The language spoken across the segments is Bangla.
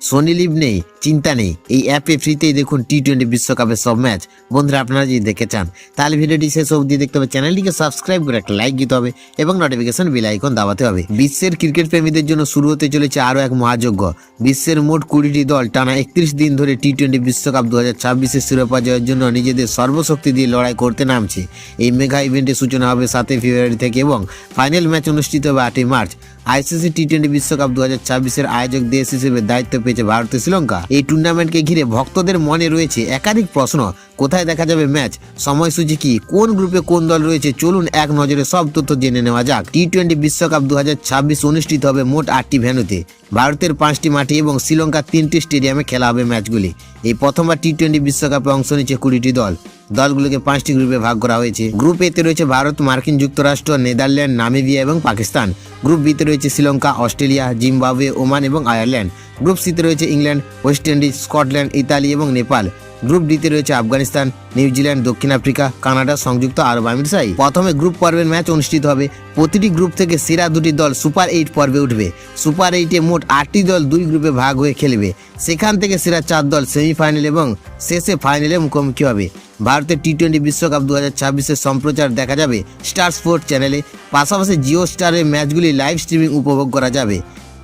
সোনি লিভ নেই, চিন্তা নেই। এই অ্যাপে ফ্রিতেই দেখুন টি-20 বিশ্বকাপের সব ম্যাচ। বন্ধুরা, আপনারা যদি দেখতে চান তাহলে ভিডিওটি শেষ অবধি দেখতে হবে, চ্যানেলটিকে সাবস্ক্রাইব করে একটা লাইক দিতে হবে এবং নোটিফিকেশন বেল আইকন দাবাতে হবে। বিশ্বের ক্রিকেট প্রেমীদের জন্য শুরু হতে চলেছে আরও এক মহাযজ্ঞ। বিশ্বের মোট 20টি দল টানা 31 দিন ধরে টি-20 বিশ্বকাপ 2026-এর শিরোপা জয়ের জন্য নিজেদের সর্বশক্তি দিয়ে লড়াই করতে নামছে। এই মেগা ইভেন্টের সূচনা হবে 7 ফেব্রুয়ারি থেকে এবং ফাইনাল ম্যাচ অনুষ্ঠিত হবে 8 মার্চ। আইসিসি টি-20 বিশ্বকাপ 2026-এর আয়োজক দেশ হিসেবে দায়িত্ব পেয়েছে ভারত শ্রীলঙ্কা। এই টুর্নামেন্টকে ঘিরে ভক্তদের মনে রয়েছে একাধিক প্রশ্ন। কোথায় দেখা যাবে ম্যাচ, সময়সূচি কি, কোন গ্রুপে কোন দল রয়েছে, চলুন এক নজরে সব তথ্য জেনে নেওয়া যাক। টি-20 বিশ্বকাপ 2026 অনুষ্ঠিত হবে মোট 8টি ভেন্যুতে। ভারতের 5টি মাঠে এবং শ্রীলঙ্কার 3টি স্টেডিয়ামে খেলা হবে ম্যাচগুলি। এই প্রথমবার টি-20 বিশ্বকাপে অংশ নিচ্ছে 20টি দল। দলগুলোকে 5টি গ্রুপে ভাগ করা হয়েছে। গ্রুপ এতে রয়েছে ভারত, মার্কিন যুক্তরাষ্ট্র, নেদারল্যান্ড, নামিবিয়া এবং পাকিস্তান। গ্রুপ বিতে রয়েছে শ্রীলঙ্কা, অস্ট্রেলিয়া, জিম্বাবুয়ে, ওমান এবং আয়ারল্যান্ড। গ্রুপ সিতে রয়েছে England, West Indies, Scotland, Italy এবং নেপাল। গ্রুপ ডিতে রয়েছে আফগানিস্তান, নিউজিল্যান্ড, দক্ষিণ আফ্রিকা, কানাডা, সংযুক্ত আরব আমিরাত। প্রথমে গ্রুপ পর্বের ম্যাচ অনুষ্ঠিত হবে। প্রতিটি গ্রুপ থেকে সেরা 2টি দল সুপার 8 পর্বে উঠবে। সুপার 8-এ মোট 8টি দল 2 গ্রুপে ভাগ হয়ে খেলবে। সেখান থেকে সেরা 4 দল সেমিফাইনাল এবং শেষে ফাইনালে মুখোমুখি হবে। ভারতের টি-20 বিশ্বকাপ 2026-এর সম্প্রচার দেখা যাবে স্টার স্পোর্টস চ্যানেলে। পাশাপাশি জিও স্টারের ম্যাচগুলি লাইভ স্ট্রিমিং উপভোগ করা যাবে।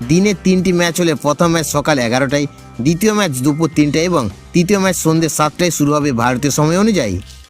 দিনে 3টি ম্যাচ হলে প্রথম ম্যাচ সকাল 11টায়, দ্বিতীয় ম্যাচ দুপুর 3টায় এবং তৃতীয় ম্যাচ সন্ধ্যে 7টায় শুরু হবে ভারতীয় সময় অনুযায়ী।